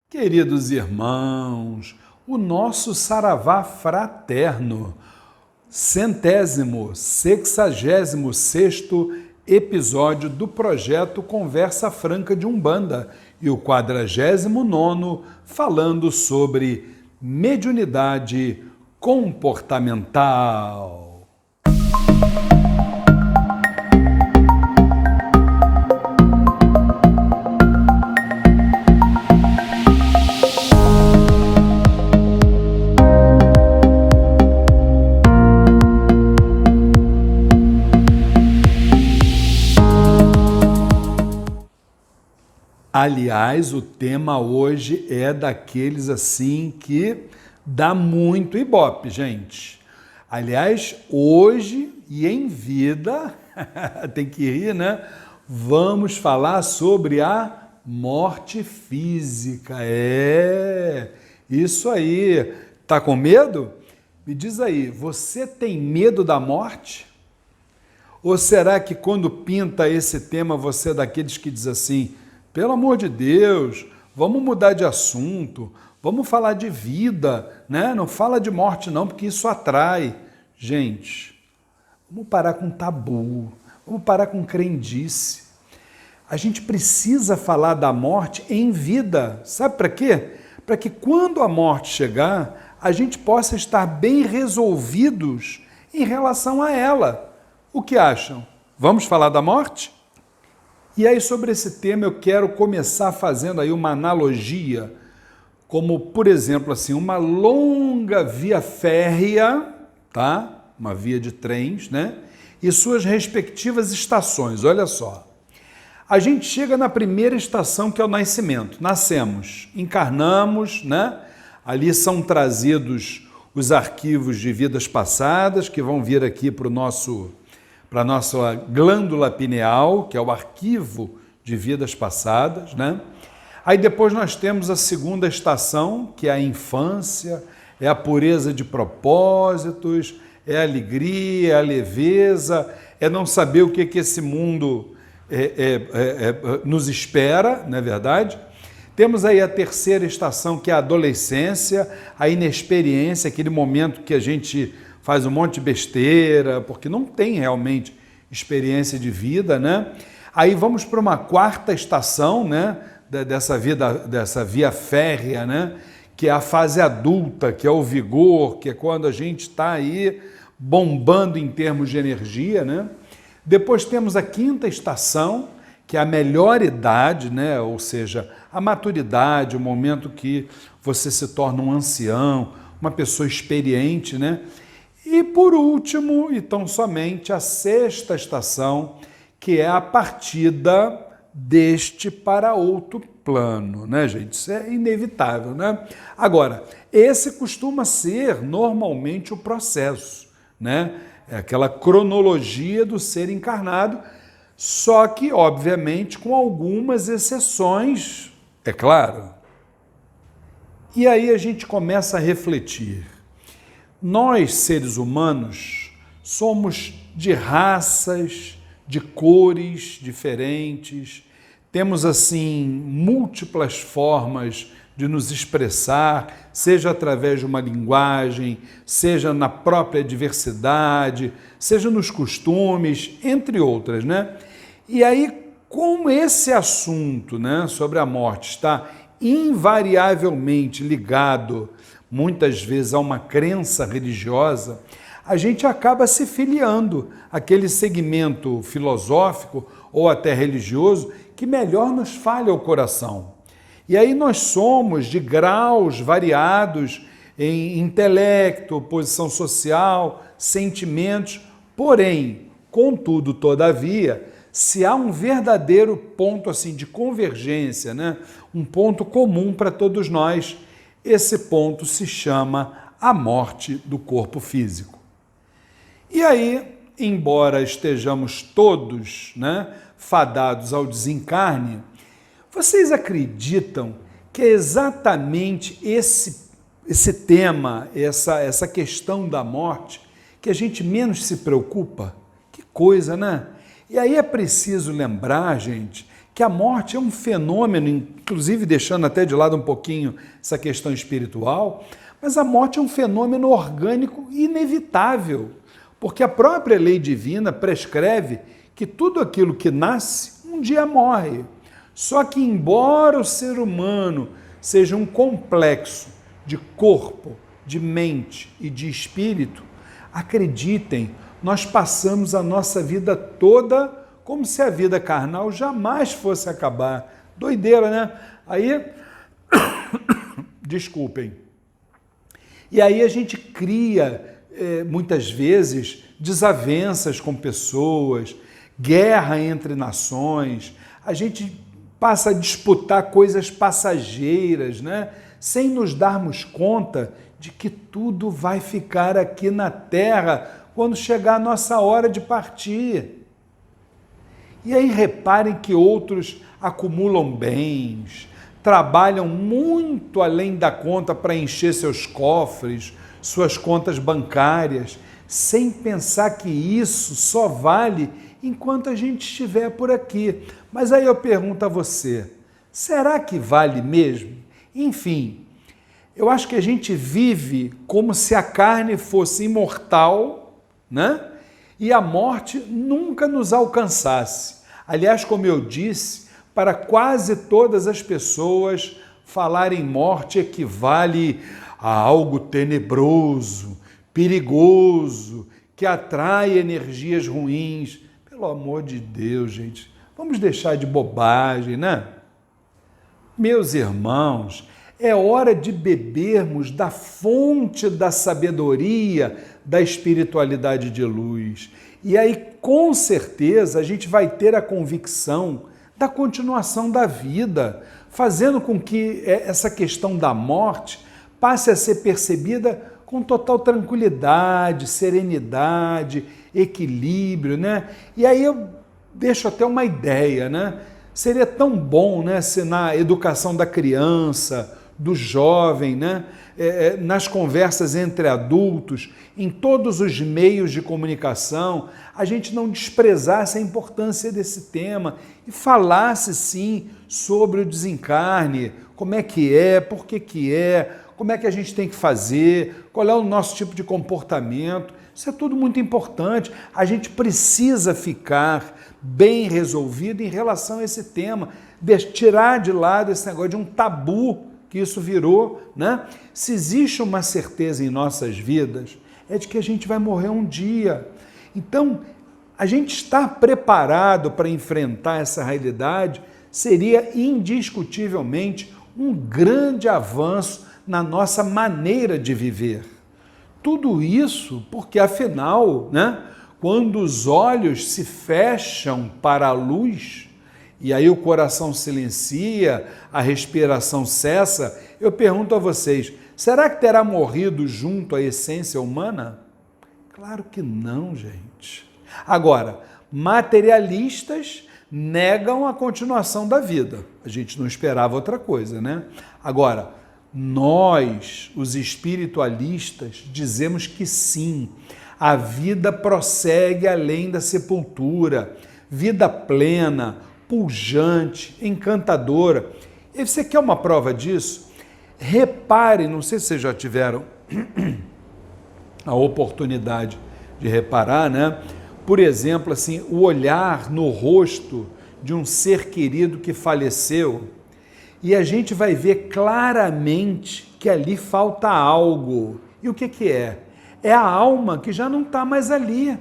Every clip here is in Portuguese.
Queridos irmãos, o nosso saravá fraterno, 166º episódio do projeto Conversa Franca de Umbanda e o 49º falando sobre mediunidade comportamental. Aliás, o tema hoje é daqueles assim que dá muito ibope, gente. Aliás, hoje e em vida, tem que rir, né? Vamos falar sobre a morte física. Isso aí. Tá com medo? Me diz aí, você tem medo da morte? Ou será que quando pinta esse tema você é daqueles que diz assim: pelo amor de Deus, vamos mudar de assunto, vamos falar de vida, né? Não fala de morte não, porque isso atrai. Gente, vamos parar com tabu, vamos parar com crendice. A gente precisa falar da morte em vida. Sabe para quê? Para que quando a morte chegar, a gente possa estar bem resolvidos em relação a ela. O que acham? Vamos falar da morte? E aí, sobre esse tema, eu quero começar fazendo aí uma analogia, como, por exemplo, assim, uma longa via férrea, tá? Uma via de trens, né? E suas respectivas estações. Olha só. A gente chega na primeira estação, que é o nascimento. Nascemos, encarnamos, né? Ali são trazidos os arquivos de vidas passadas, que vão vir aqui para a nossa glândula pineal, que é o arquivo de vidas passadas, né? Aí depois nós temos a segunda estação, que é a infância, é a pureza de propósitos, é a alegria, é a leveza, é não saber o que esse mundo nos espera, não é verdade? Temos aí a terceira estação, que é a adolescência, a inexperiência, aquele momento que a gente faz um monte de besteira, porque não tem realmente experiência de vida, né? Aí vamos para uma quarta estação, né? Dessa via férrea, né? Que é a fase adulta, que é o vigor, que é quando a gente está aí bombando em termos de energia, né? Depois temos a quinta estação, que é a melhor idade, né? Ou seja, a maturidade, o momento que você se torna um ancião, uma pessoa experiente, né? E por último, e tão somente, a sexta estação, que é a partida deste para outro plano, né, gente? Isso é inevitável, né? Agora, esse costuma ser normalmente o processo, né? É aquela cronologia do ser encarnado, só que, obviamente, com algumas exceções, é claro. E aí a gente começa a refletir. Nós, seres humanos, somos de raças, de cores diferentes, temos, assim, múltiplas formas de nos expressar, seja através de uma linguagem, seja na própria diversidade, seja nos costumes, entre outras, né? E aí, como esse assunto, né, sobre a morte está invariavelmente ligado muitas vezes a uma crença religiosa, a gente acaba se filiando àquele segmento filosófico ou até religioso que melhor nos fale ao coração. E aí nós somos de graus variados em intelecto, posição social, sentimentos, porém, contudo, todavia, se há um verdadeiro ponto assim de convergência, né? Um ponto comum para todos nós, esse ponto se chama a morte do corpo físico. E aí, embora estejamos todos, né, fadados ao desencarne, vocês acreditam que é exatamente esse tema, essa questão da morte, que a gente menos se preocupa? Que coisa, né? E aí é preciso lembrar, gente, que a morte é um fenômeno, inclusive deixando até de lado um pouquinho essa questão espiritual, mas a morte é um fenômeno orgânico inevitável, porque a própria lei divina prescreve que tudo aquilo que nasce um dia morre. Só que, embora o ser humano seja um complexo de corpo, de mente e de espírito, acreditem, nós passamos a nossa vida toda como se a vida carnal jamais fosse acabar. Doideira, né? Aí, desculpem. E aí a gente cria, muitas vezes, desavenças com pessoas, guerra entre nações, a gente passa a disputar coisas passageiras, né? Sem nos darmos conta de que tudo vai ficar aqui na Terra quando chegar a nossa hora de partir. E aí reparem que outros acumulam bens, trabalham muito além da conta para encher seus cofres, suas contas bancárias, sem pensar que isso só vale enquanto a gente estiver por aqui. Mas aí eu pergunto a você, será que vale mesmo? Enfim, eu acho que a gente vive como se a carne fosse imortal, né? E a morte nunca nos alcançasse. Aliás, como eu disse, para quase todas as pessoas, falar em morte equivale a algo tenebroso, perigoso, que atrai energias ruins. Pelo amor de Deus, gente, vamos deixar de bobagem, né? Meus irmãos, é hora de bebermos da fonte da sabedoria, da espiritualidade de luz. E aí, com certeza, a gente vai ter a convicção da continuação da vida, fazendo com que essa questão da morte passe a ser percebida com total tranquilidade, serenidade, equilíbrio, né? E aí eu deixo até uma ideia, né? Seria tão bom, né, se na educação da criança, do jovem, né, nas conversas entre adultos, em todos os meios de comunicação, a gente não desprezasse a importância desse tema e falasse, sim, sobre o desencarne, como é que é, por que é, como é que a gente tem que fazer, qual é o nosso tipo de comportamento. Isso é tudo muito importante. A gente precisa ficar bem resolvido em relação a esse tema, tirar de lado esse negócio de um tabu que isso virou, né? Se existe uma certeza em nossas vidas, é de que a gente vai morrer um dia. Então, a gente estar preparado para enfrentar essa realidade seria indiscutivelmente um grande avanço na nossa maneira de viver. Tudo isso porque, afinal, né, quando os olhos se fecham para a luz, e aí o coração silencia, a respiração cessa, eu pergunto a vocês, será que terá morrido junto à essência humana? Claro que não, gente. Agora, materialistas negam a continuação da vida. A gente não esperava outra coisa, né? Agora, nós, os espiritualistas, dizemos que sim, a vida prossegue além da sepultura, vida plena, pujante, encantadora. E você quer uma prova disso? Repare, não sei se vocês já tiveram a oportunidade de reparar, né? Por exemplo, assim, o olhar no rosto de um ser querido que faleceu, e a gente vai ver claramente que ali falta algo. E o que é? É a alma que já não está mais ali.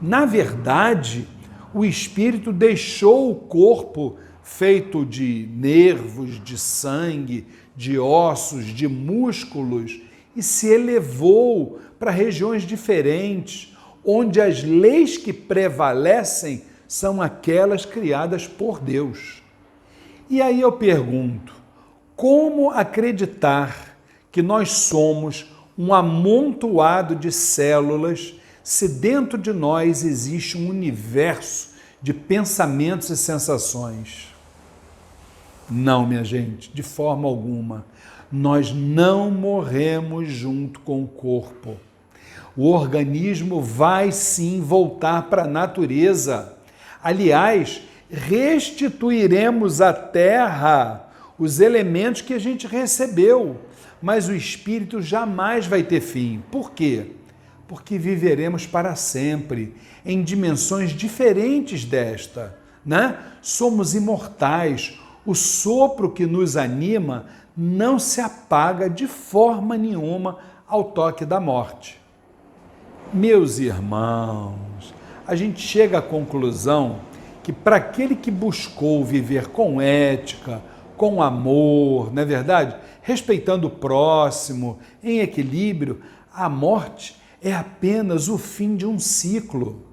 Na verdade, o espírito deixou o corpo feito de nervos, de sangue, de ossos, de músculos e se elevou para regiões diferentes, onde as leis que prevalecem são aquelas criadas por Deus. E aí eu pergunto, como acreditar que nós somos um amontoado de células se dentro de nós existe um universo de pensamentos e sensações? Não, minha gente, de forma alguma. Nós não morremos junto com o corpo. O organismo vai sim voltar para a natureza. Aliás, restituiremos à terra os elementos que a gente recebeu, mas o espírito jamais vai ter fim. Por quê? Porque viveremos para sempre, em dimensões diferentes desta, né? Somos imortais, o sopro que nos anima não se apaga de forma nenhuma ao toque da morte. Meus irmãos, a gente chega à conclusão que para aquele que buscou viver com ética, com amor, não é verdade? Respeitando o próximo, em equilíbrio, a morte é apenas o fim de um ciclo,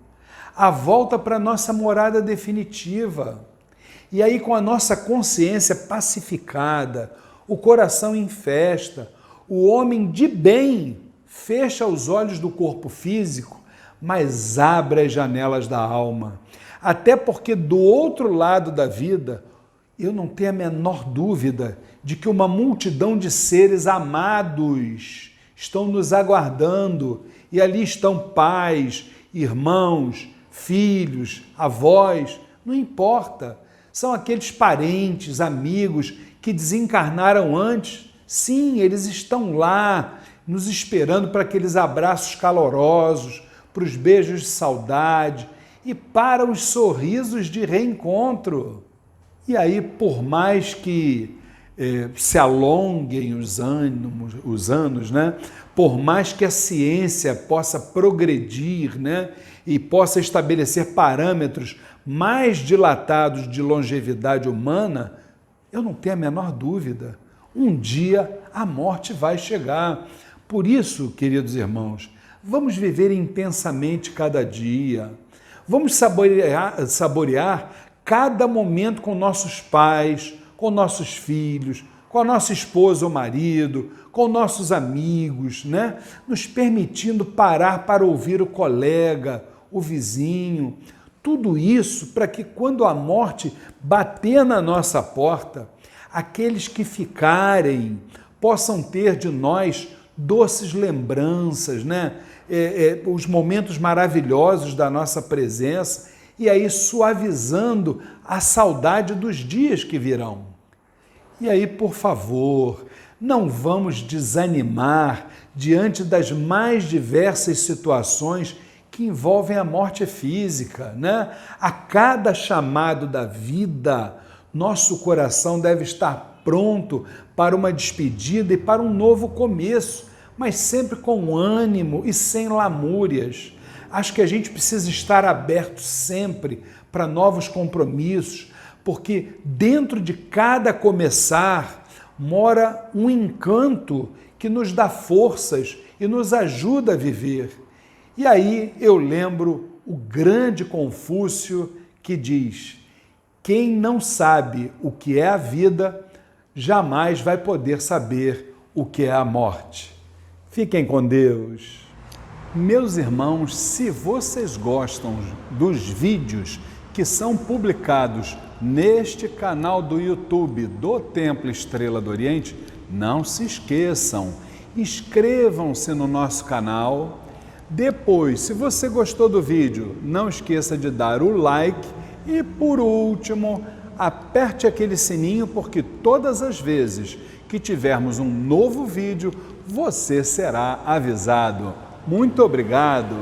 a volta para a nossa morada definitiva. E aí, com a nossa consciência pacificada, o coração em festa, o homem de bem fecha os olhos do corpo físico, mas abre as janelas da alma. Até porque do outro lado da vida, eu não tenho a menor dúvida de que uma multidão de seres amados estão nos aguardando, e ali estão pais, irmãos, filhos, avós, não importa. São aqueles parentes, amigos que desencarnaram antes. Sim, eles estão lá, nos esperando para aqueles abraços calorosos, para os beijos de saudade e para os sorrisos de reencontro. E aí, por mais que se alonguem os anos, né? Por mais que a ciência possa progredir, né? E possa estabelecer parâmetros mais dilatados de longevidade humana, eu não tenho a menor dúvida, um dia a morte vai chegar. Por isso, queridos irmãos, vamos viver intensamente cada dia, vamos saborear cada momento com nossos pais, com nossos filhos, com a nossa esposa ou marido, com nossos amigos, né? Nos permitindo parar para ouvir o colega, o vizinho. Tudo isso para que quando a morte bater na nossa porta, aqueles que ficarem possam ter de nós doces lembranças, né? Os momentos maravilhosos da nossa presença, e aí suavizando a saudade dos dias que virão. E aí, por favor, não vamos desanimar diante das mais diversas situações que envolvem a morte física, né? A cada chamado da vida, nosso coração deve estar pronto para uma despedida e para um novo começo, mas sempre com ânimo e sem lamúrias. Acho que a gente precisa estar aberto sempre para novos compromissos, porque dentro de cada começar mora um encanto que nos dá forças e nos ajuda a viver. E aí eu lembro o grande Confúcio que diz: quem não sabe o que é a vida, jamais vai poder saber o que é a morte. Fiquem com Deus. Meus irmãos, se vocês gostam dos vídeos que são publicados neste canal do YouTube do Templo Estrela do Oriente, não se esqueçam, inscrevam-se no nosso canal. Depois, se você gostou do vídeo, não esqueça de dar o like e, por último, aperte aquele sininho, porque todas as vezes que tivermos um novo vídeo, você será avisado. Muito obrigado!